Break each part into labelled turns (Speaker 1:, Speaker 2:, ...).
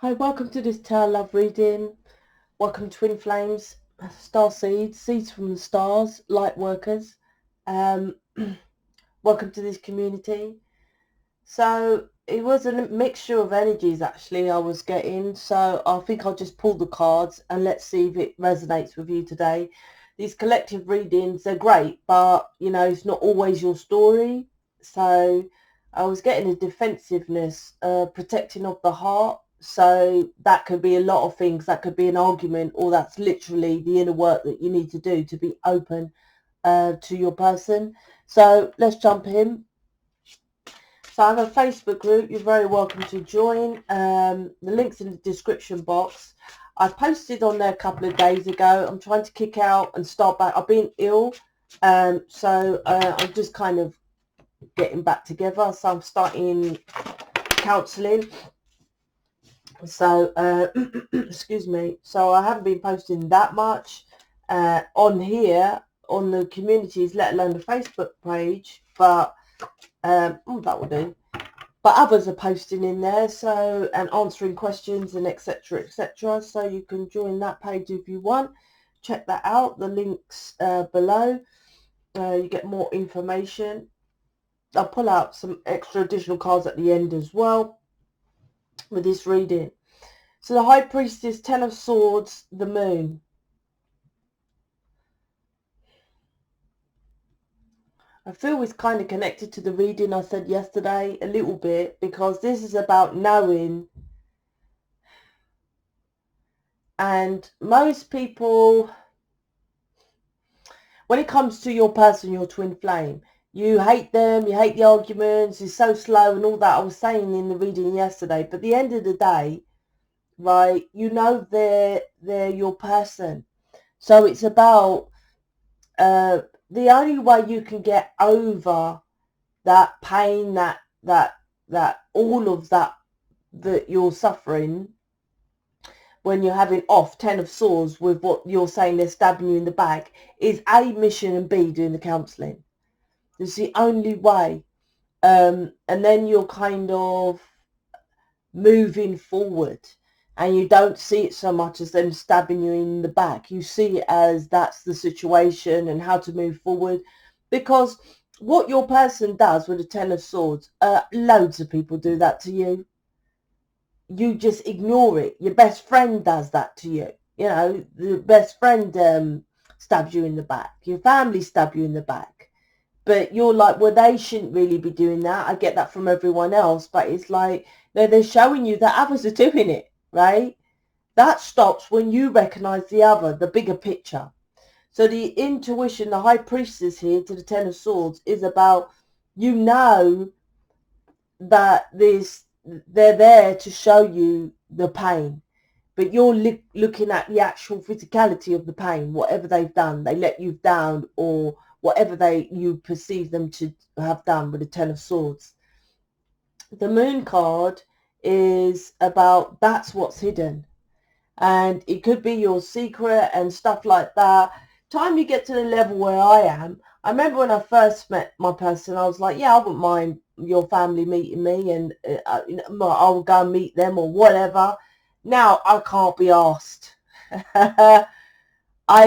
Speaker 1: Hi, welcome to this Tarot Love reading. Welcome Twin Flames, Starseeds, Seeds from the Stars, Lightworkers. Welcome to this community. So it was a mixture of energies actually I was getting. So I think I'll just pull the cards and let's see if it resonates with you today. These collective readings, they're great, but you know, it's not always your story. So I was getting a defensiveness, protecting of the heart. So that could be a lot of things. That could be an argument, or that's literally the inner work that you need to do to be open to your person. So let's jump in. So I have a Facebook group. You're very welcome to join. The link's in the description box. I posted on there a couple of days ago. I'm trying to kick out and start back. I've been ill, so I'm just kind of getting back together. So I'm starting counselling. So excuse me. So I haven't been posting that much on here on the communities, let alone the Facebook page. But that will do. But others are posting in there, so, and answering questions and etc, etc. So you can join that page if you want. Check that out. The links below. You get more information. I'll pull out some extra additional cards at the end as well with this reading. So the High Priestess, Ten of Swords, the Moon. I feel it's kind of connected to the reading I said yesterday a little bit, because this is about knowing. And most people, when it comes to your person, your twin flame, you hate them, you hate the arguments, it's so slow and all that I was saying in the reading yesterday. But at the end of the day, right, you know they're your person. So it's about the only way you can get over that pain, that all of that you're suffering when you're having off 10 of swords with what you're saying they're stabbing you in the back, is A, mission, and B, doing the counselling. It's the only way. And then you're kind of moving forward, and you don't see it so much as them stabbing you in the back. You see it as that's the situation and how to move forward. Because what your person does with the 10 of swords, loads of people do that to you. You just ignore it. Your best friend does that to you. You know, the best friend stabs you in the back. Your family stab you in the back. But you're like, well, they shouldn't really be doing that. I get that from everyone else. But it's like, no, they're showing you that others are doing it, right? That stops when you recognize the other, the bigger picture. So the intuition, the High Priestess here to the Ten of Swords, is about, you know, that they're there to show you the pain, but you're looking at the actual physicality of the pain. Whatever they've done, they let you down, or whatever you perceive them to have done with the Ten of Swords. The Moon card is about, that's what's hidden, and it could be your secret and stuff like that. Time you get to the level where I am, I remember when I first met my person, I was like, yeah, I wouldn't mind your family meeting me, and I'll go and meet them or whatever. Now I can't be asked. I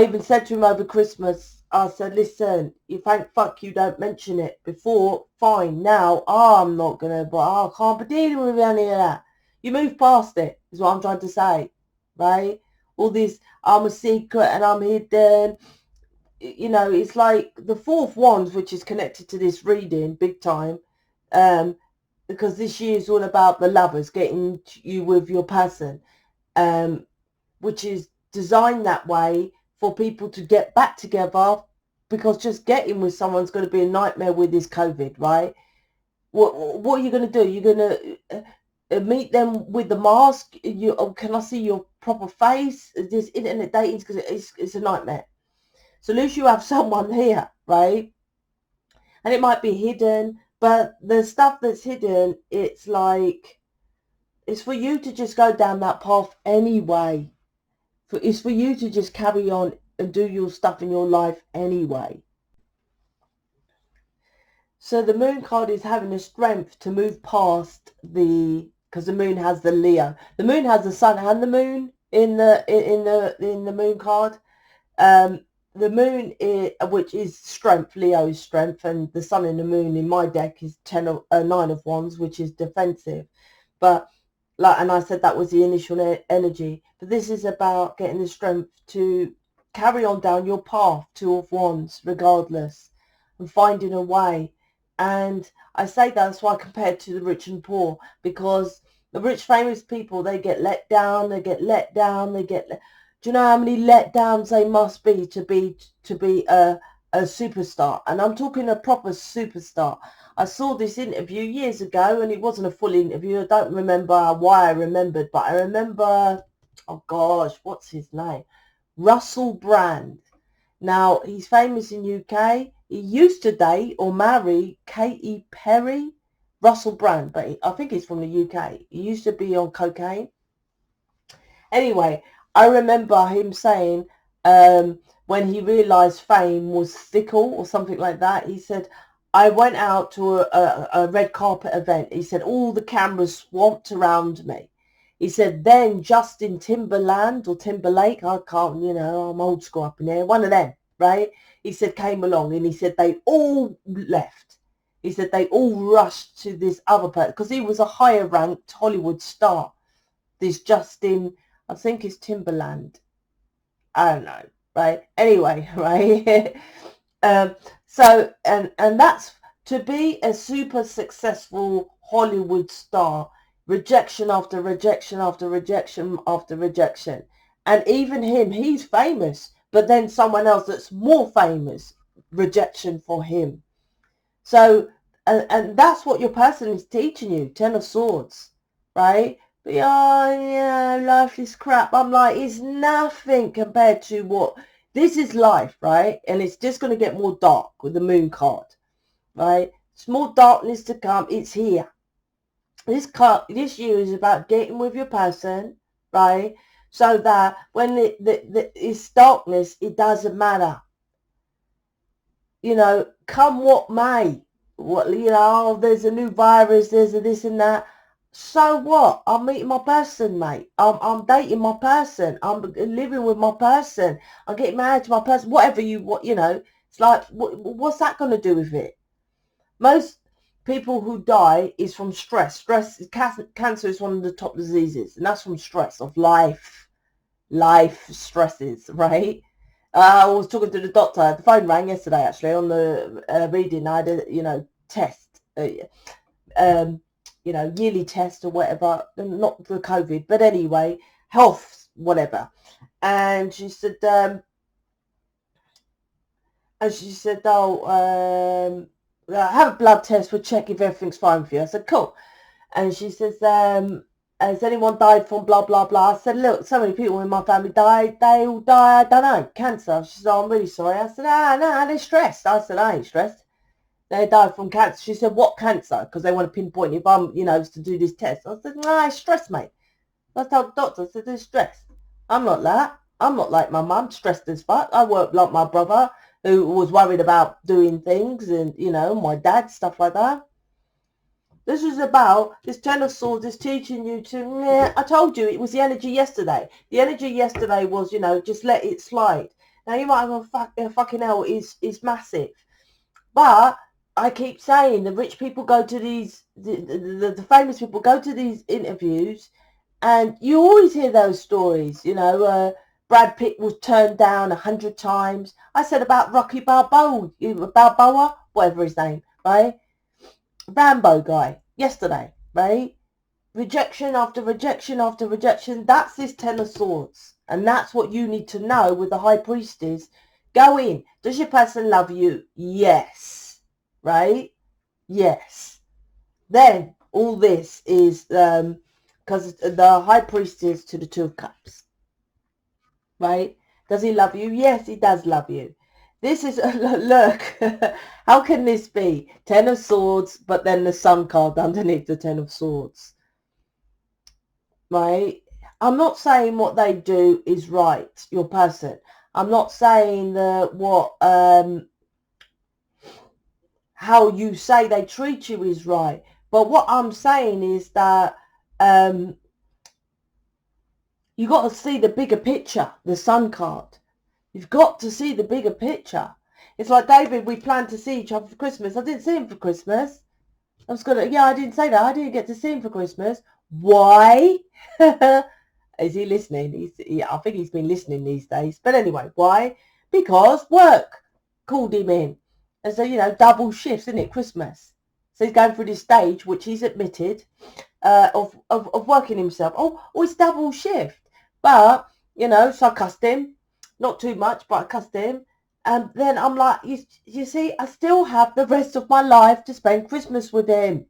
Speaker 1: even said to him over Christmas, I said, listen, you thank fuck you don't mention it. Before, fine. Now, I'm not going to, but I can't be dealing with any of that. You move past it, is what I'm trying to say, right? All this, I'm a secret and I'm hidden. You know, it's like the fourth wands, which is connected to this reading big time, because this year is all about the lovers, getting you with your person, which is designed that way for people to get back together, because just getting with someone's going to be a nightmare with this COVID, right? What are you going to do? You're going to meet them with the mask? Can I see your proper face? This internet dating, because it's a nightmare. So at least you have someone here, right? And it might be hidden, but the stuff that's hidden, it's like, it's for you to just go down that path anyway. It's for you to just carry on and do your stuff in your life anyway. So the Moon card is having the strength to move past the because the moon has the Leo. The moon has the sun and the moon in the moon card. The moon is, which is strength, Leo's strength, and the sun and the moon in my deck is 9 of wands, which is defensive. But and I said that was the initial energy, but this is about getting the strength to carry on down your path, 2 of wands, regardless, and finding a way. And I say that's why I compare it to the rich and poor, because the rich famous people, they get let down, do you know how many letdowns they must be to be a superstar? And I'm talking a proper superstar. I saw this interview years ago, and it wasn't a full interview. I don't remember why I remembered, but I remember, oh gosh, what's his name? Russell Brand. Now, he's famous in UK. He used to date or marry Katy Perry. Russell Brand, but I think he's from the UK. He used to be on cocaine. Anyway, I remember him saying when he realised fame was fickle or something like that, he said, I went out to a red carpet event. He said, all the cameras swamped around me. He said, then Justin Timberland or Timberlake, I can't, I'm old school up in there, one of them, right? He said, came along, and he said, they all left. He said, they all rushed to this other person, because he was a higher ranked Hollywood star. This Justin, I think it's Timberland. I don't know, right? Anyway, right? So, and that's to be a super successful Hollywood star, rejection after rejection after rejection after rejection. And even him, he's famous, but then someone else that's more famous, rejection for him. So, and that's what your person is teaching you, 10 of Swords, right? But yeah, life is crap. I'm like, it's nothing compared to what, this is life, right? And it's just going to get more dark with the moon card, right? It's more darkness to come. It's here. This year is about getting with your person, right? So that when it's darkness, it doesn't matter. Come what may. There's a new virus, there's a this and that. So what? I'm meeting my person, mate. I'm dating my person. I'm living with my person. I'm getting married to my person. Whatever it's like, what's that going to do with it? Most people who die is from stress. Cancer is one of the top diseases, and that's from stress of life stresses, right? I was talking to the doctor. The phone rang yesterday, actually, on the reading. I had a, test, yearly test or whatever. Not the COVID, but anyway, health, whatever. And she said, have a blood test. We'll check if everything's fine with you. I said, cool. And she says, has anyone died from blah, blah, blah? I said, look, so many people in my family died. They all die, I don't know, cancer. She said, oh, I'm really sorry. I said, no, they're stressed. I said, I ain't stressed. They died from cancer. She said, what cancer? Because they want to pinpoint if I'm, to do this test. I said, no, it's stress, mate. I told the doctor, I said, they're stressed. I'm not that. I'm not like my mum, stressed as fuck. I work like my brother, who was worried about doing things, and, my dad, stuff like that. This was about, this 10 of Swords is teaching you to, I told you, it was the energy yesterday. The energy yesterday was, just let it slide. Now, you might have fucking hell, is massive. But I keep saying, the rich people go to these, the famous people go to these interviews, and you always hear those stories, Brad Pitt was turned down 100 times. I said about Rocky Balboa, whatever his name, right? Rambo guy, yesterday, right? Rejection after rejection after rejection. That's this 10 of Swords. And that's what you need to know with the High Priestess. Go in. Does your person love you? Yes. Right? Yes. Then all this is because the High Priestess to the 2 of Cups. Right? Does he love you? Yes, he does love you. This is, look, how can this be? 10 of Swords, but then the Sun card underneath the 10 of Swords. Right? I'm not saying what they do is right, your person. I'm not saying that how you say they treat you is right. But what I'm saying is that you got to see the bigger picture, the sun card. You've got to see the bigger picture. It's like, David, we planned to see each other for Christmas. I didn't see him for Christmas. I didn't say that. I didn't get to see him for Christmas. Why? Is he listening? I think he's been listening these days. But anyway, why? Because work called him in. And so, double shifts, isn't it? Christmas. So he's going through this stage, which he's admitted, of working himself. Oh, it's double shift. But, so I cussed him. Not too much, but I cussed him. And then I'm like, you see, I still have the rest of my life to spend Christmas with him.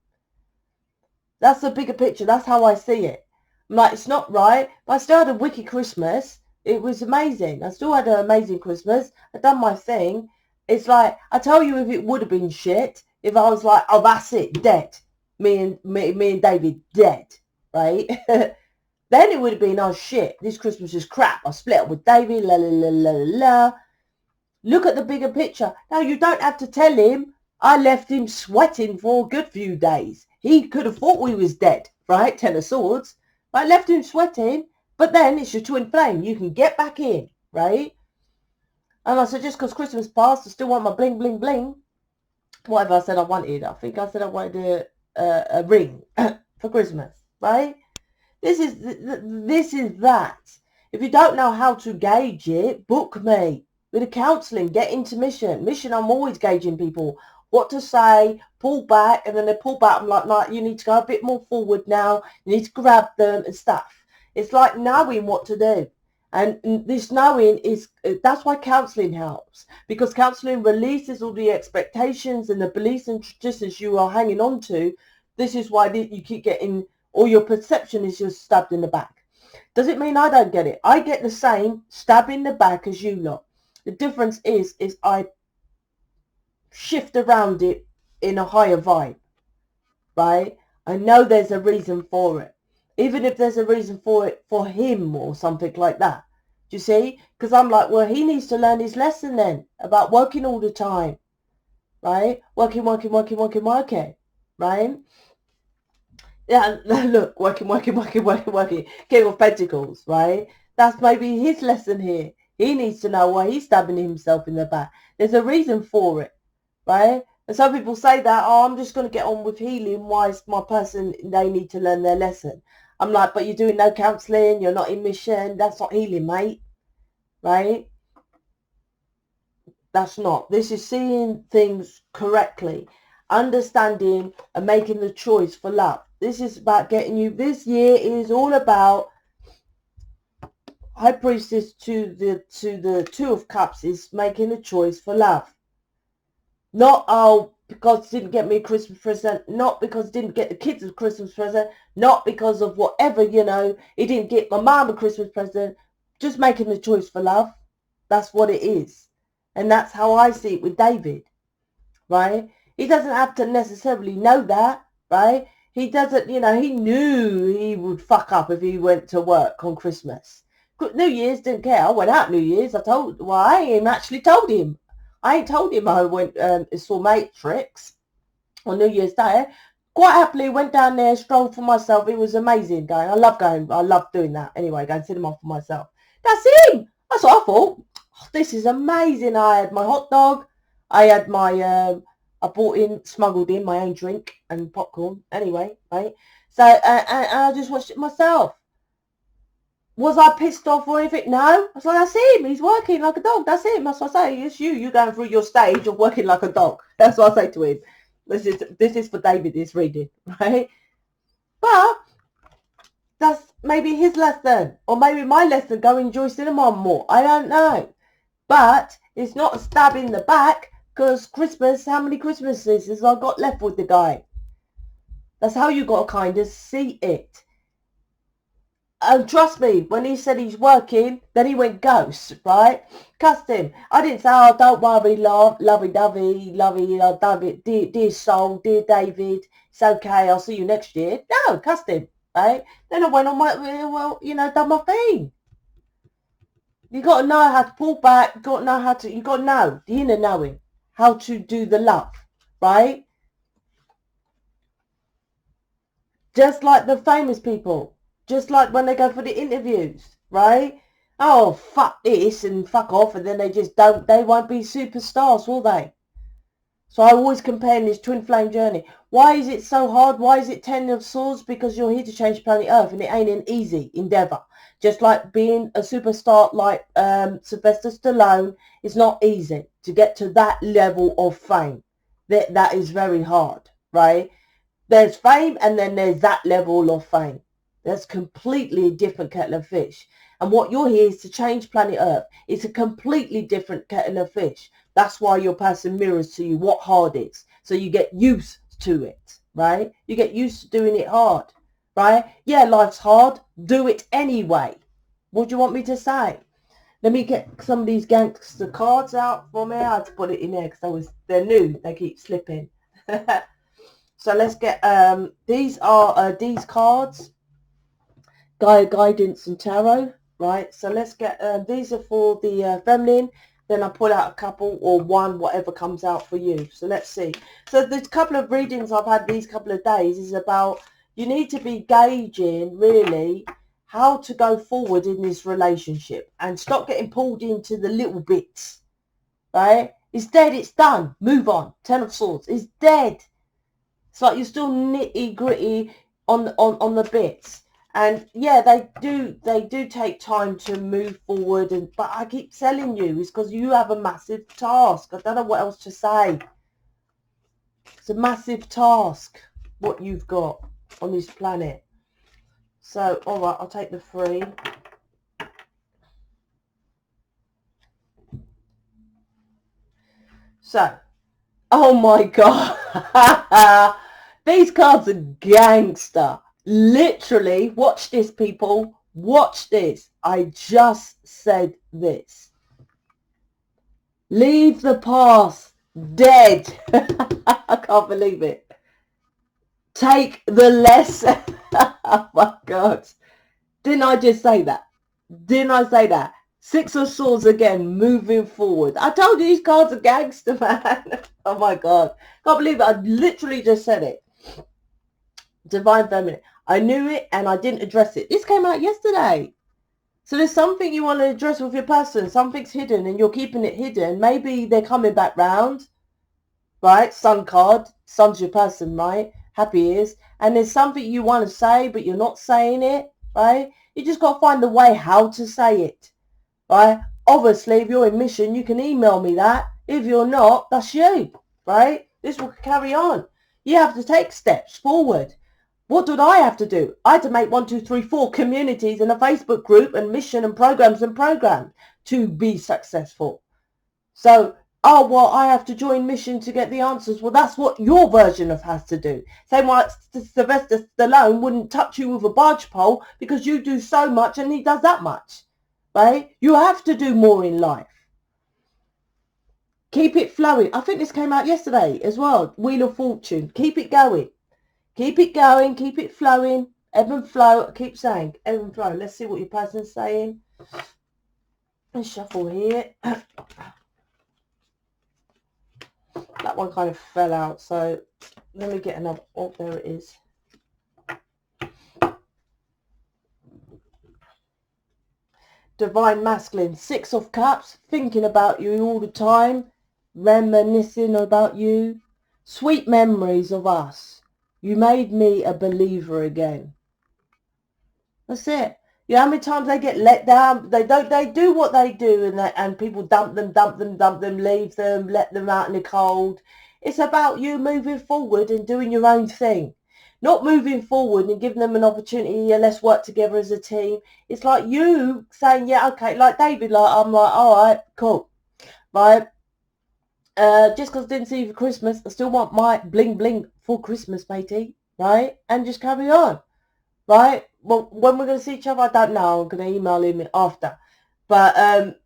Speaker 1: That's the bigger picture. That's how I see it. I'm like, it's not right, but I still had a wicked Christmas. It was amazing. I still had an amazing Christmas. I've done my thing. It's like, I tell you, if it would have been shit, if I was like, oh, that's it, dead. Me and David, dead, right? Then it would have been, oh, shit, this Christmas is crap. I split up with David, la, la, la, la, la. Look at the bigger picture. Now, you don't have to tell him I left him sweating for a good few days. He could have thought we was dead, right? 10 of Swords. But I left him sweating. But then it's your twin flame. You can get back in, right? And I said, just because Christmas passed, I still want my bling, bling, bling. Whatever I said I wanted. I think I said I wanted a ring for Christmas, right? This is that. If you don't know how to gauge it, book me. With a counselling, get into mission. Mission, I'm always gauging people. What to say, pull back, and then they pull back. I'm like, no, you need to go a bit more forward now. You need to grab them and stuff. It's like knowing what to do. And this knowing is, that's why counselling helps. Because counselling releases all the expectations and the beliefs and traditions you are hanging on to. This is why you keep getting, or your perception is just stabbed in the back. Does it mean I don't get it? I get the same stab in the back as you lot. The difference is I shift around it in a higher vibe, right? I know there's a reason for it. Even if there's a reason for it for him or something like that. Do you see? Because I'm like, well, he needs to learn his lesson then about working all the time, right? Working, right? Yeah, look, working. King of Pentacles, right? That's maybe his lesson here. He needs to know why he's stabbing himself in the back. There's a reason for it, right? And some people say that, oh, I'm just going to get on with healing. Why is my person, they need to learn their lesson. I'm like, but you're doing no counselling. You're not in mission. That's not healing, mate, right? That's not. This is seeing things correctly, understanding and making the choice for love. This is about getting you, this year is all about High Priestess to the Two of Cups is making a choice for love. Not, oh, because it didn't get me a Christmas present, not because it didn't get the kids a Christmas present, not because of whatever, it didn't get my mom a Christmas present, just making the choice for love. That's what it is. And that's how I see it with David, right? He doesn't have to necessarily know that, right? He doesn't, he knew he would fuck up if he went to work on Christmas. New Year's, didn't care. I went out New Year's. I ain't actually told him. I ain't told him I went saw Matrix on New Year's Day. Quite happily went down there, strolled for myself. It was amazing going. I love going. I love doing that. Anyway, going to cinema for myself. That's him. That's what I thought. Oh, this is amazing. I had my hot dog. I had my, I smuggled in my own drink and popcorn. Anyway, right? So, and I just watched it myself. Was I pissed off or anything? No. I was like, that's him. He's working like a dog. That's him. That's what I say. It's you. You're going through your stage of working like a dog. That's what I say to him. This is for David, this reading, right? But that's maybe his lesson. Or maybe my lesson, go enjoy cinema more. I don't know. But it's not a stab in the back because Christmas, how many Christmases has I got left with the guy? That's how you got to kind of see it. And trust me, when he said he's working, then he went ghost, right? Cussed him. I didn't say, oh, don't worry, lovey-dovey, David, dear soul, dear David, it's okay, I'll see you next year. No, cussed him, right? Then I went on my, done my thing. You got to know how to pull back. You got to know the inner knowing, how to do the love, right? Just like the famous people. Just like when they go for the interviews, right? Oh, fuck this and fuck off, and then they won't be superstars, will they? So I always compare this twin flame journey. Why is it so hard? Why is it 10 of swords? Because you're here to change planet Earth, and it ain't an easy endeavor. Just like being a superstar like Sylvester Stallone is not easy to get to that level of fame. That is very hard, right? There's fame, and then there's that level of fame. That's completely a different kettle of fish. And what you're here is to change planet Earth. It's a completely different kettle of fish. That's why your person mirrors to you what hard is. So you get used to it, right? You get used to doing it hard, right? Yeah, life's hard. Do it anyway. What do you want me to say? Let me get some of these gangster cards out for me. I had to put it in there because they're new. They keep slipping. So let's get, these are these cards, Guidance and Tarot, right? So let's get, these are for the feminine. Then I pull out a couple or one, whatever comes out for you. So let's see. So the couple of readings I've had these couple of days is about, you need to be gauging really how to go forward in this relationship and stop getting pulled into the little bits, right? It's dead, it's done, move on. 10 of Swords, it's dead. It's like you're still nitty gritty on the bits, and yeah, they do take time to move forward. But I keep telling you, it's because you have a massive task. I don't know what else to say. It's a massive task what you've got on this planet. So all right, I'll take the 3. So, oh my god. These cards are gangster. Literally, watch this, people. Watch this. I just said this. Leave the past dead. I can't believe it. Take the lesson. Oh my God. Didn't I just say that? Didn't I say that? 6 of Swords again, moving forward. I told you these cards are gangster, man. Oh my God. Can't believe it. I literally just said it. Divine Feminine. I knew it and I didn't address it. This came out yesterday. So there's something you want to address with your person. Something's hidden and you're keeping it hidden. Maybe they're coming back round. Right? Sun card. Sun's your person, right? Happy is. And there's something you want to say, but you're not saying it. Right? You just got to find the way how to say it. Right? Obviously, if you're in mission, you can email me that. If you're not, that's you. Right? This will carry on. You have to take steps forward. What did I have to do? I had to make 1, 2, 3, 4 communities and a Facebook group and mission and programs to be successful. So, oh, well, I have to join mission to get the answers. Well, that's what your version of has to do. Same like Sylvester Stallone wouldn't touch you with a barge pole because you do so much and he does that much, right? You have to do more in life. Keep it flowing. I think this came out yesterday as well. Wheel of Fortune. Keep it going. Keep it going, keep it flowing, ebb and flow. I keep saying ebb and flow. Let's see what your person's saying. Let's shuffle here. That one kind of fell out, so let me get another. Oh, there it is. Divine Masculine, 6 of Cups, thinking about you all the time, reminiscing about you. Sweet memories of us. You made me a believer again. That's it. You know how many times they get let down? They do what they do, and people dump them, leave them, let them out in the cold. It's about you moving forward and doing your own thing. Not moving forward and giving them an opportunity, yeah, let's work together as a team. It's like you saying, yeah, okay, like David, like I'm like, all right, cool. Right? Just because I didn't see you for Christmas, I still want my bling bling for Christmas, matey. Right? And just carry on. Right? Well, when we're going to see each other, I don't know. I'm going to email him after. But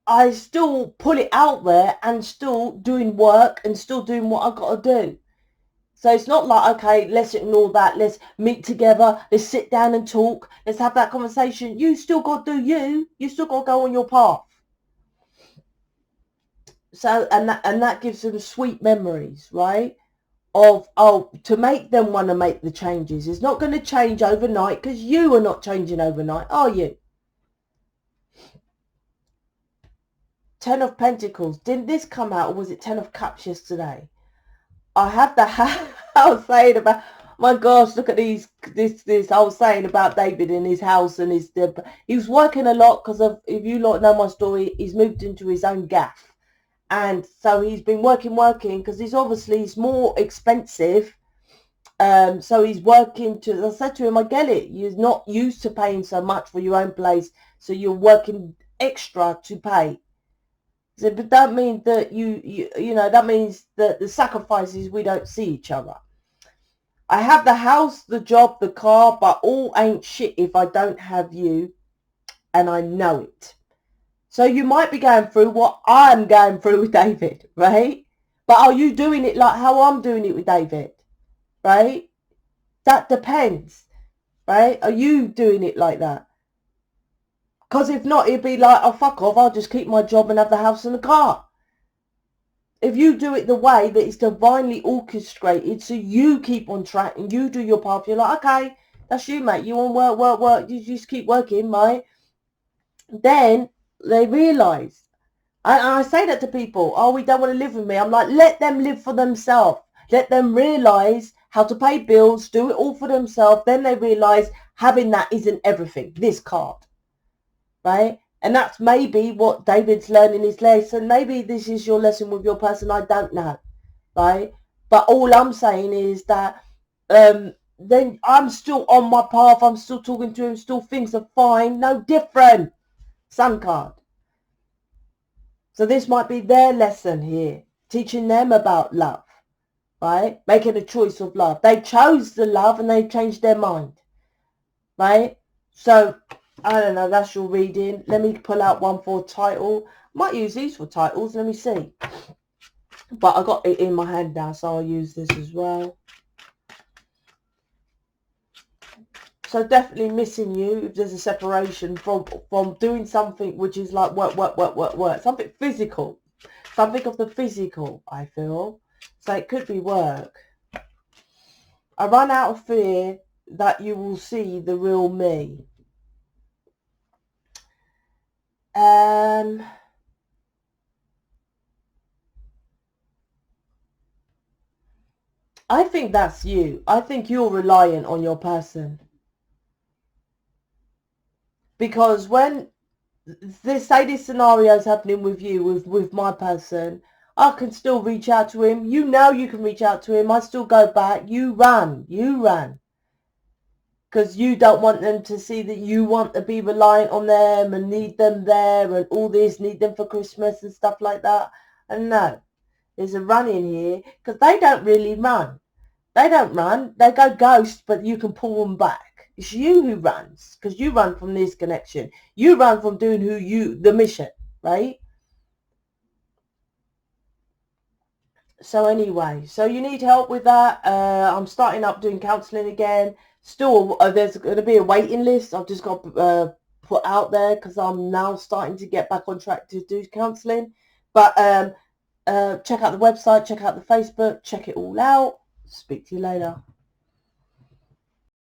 Speaker 1: I still put it out there and still doing work and still doing what I've got to do. So it's not like, okay, let's ignore that. Let's meet together. Let's sit down and talk. Let's have that conversation. You still got to do you. You still got to go on your path. So, and that gives them sweet memories, right? of, to make them want to make the changes. It's not going to change overnight, because you are not changing overnight, are you? 10 of Pentacles. Didn't this come out, or was it 10 of Cups yesterday? I have the house saying about, my gosh, look at this. I was saying about David in his house, and he was working a lot because of, if you lot know my story, he's moved into his own gaff. And so he's been working because he's more expensive. So he's working I said to him, I get it. You're not used to paying so much for your own place. So you're working extra to pay. So, but that means that you know, that means that the sacrifices, we don't see each other. I have the house, the job, the car, but all ain't shit if I don't have you, and I know it. So you might be going through what I'm going through with David, right? But are you doing it like how I'm doing it with David, right? That depends, right? Are you doing it like that? Because if not, it'd be like, oh, fuck off, I'll just keep my job and have the house and the car. If you do it the way that it's divinely orchestrated, so you keep on track and you do your path, you're like, okay, that's you, mate. You want work, you just keep working, right? Then they realise, and I say that to people, oh, we don't want to live with me. I'm like, let them live for themselves. Let them realise how to pay bills, do it all for themselves. Then they realise having that isn't everything, this card, right? And that's maybe what David's learning his lesson. Maybe this is your lesson with your person, I don't know, right? But all I'm saying is that then I'm still on my path. I'm still talking to him. Still things are fine. No different. Sun card. So this might be their lesson here. Teaching them about love, right? Making a choice of love. They chose the love and they changed their mind, right? So, I don't know. That's your reading. Let me pull out one for title. Might use these for titles. Let me see. But I got it in my hand now, so I'll use this as well. So definitely missing you if there's a separation from doing something which is like work. Something physical. Something of the physical, I feel. So it could be work. I run out of fear that you will see the real me. I think that's you. I think you're reliant on your person. Because when this scenario is happening with you, with my person, I can still reach out to him. You know you can reach out to him. I still go back. You run. Because you don't want them to see that you want to be reliant on them and need them there and all this, need them for Christmas and stuff like that. And no, there's a run in here because they don't really run. They don't run. They go ghost, but you can pull them back. It's you who runs because you run from this connection. You run from doing the mission, right? So anyway, so you need help with that. I'm starting up doing counselling again. Still, there's going to be a waiting list. I've just got put out there because I'm now starting to get back on track to do counselling. But check out the website, check out the Facebook, check it all out. Speak to you later.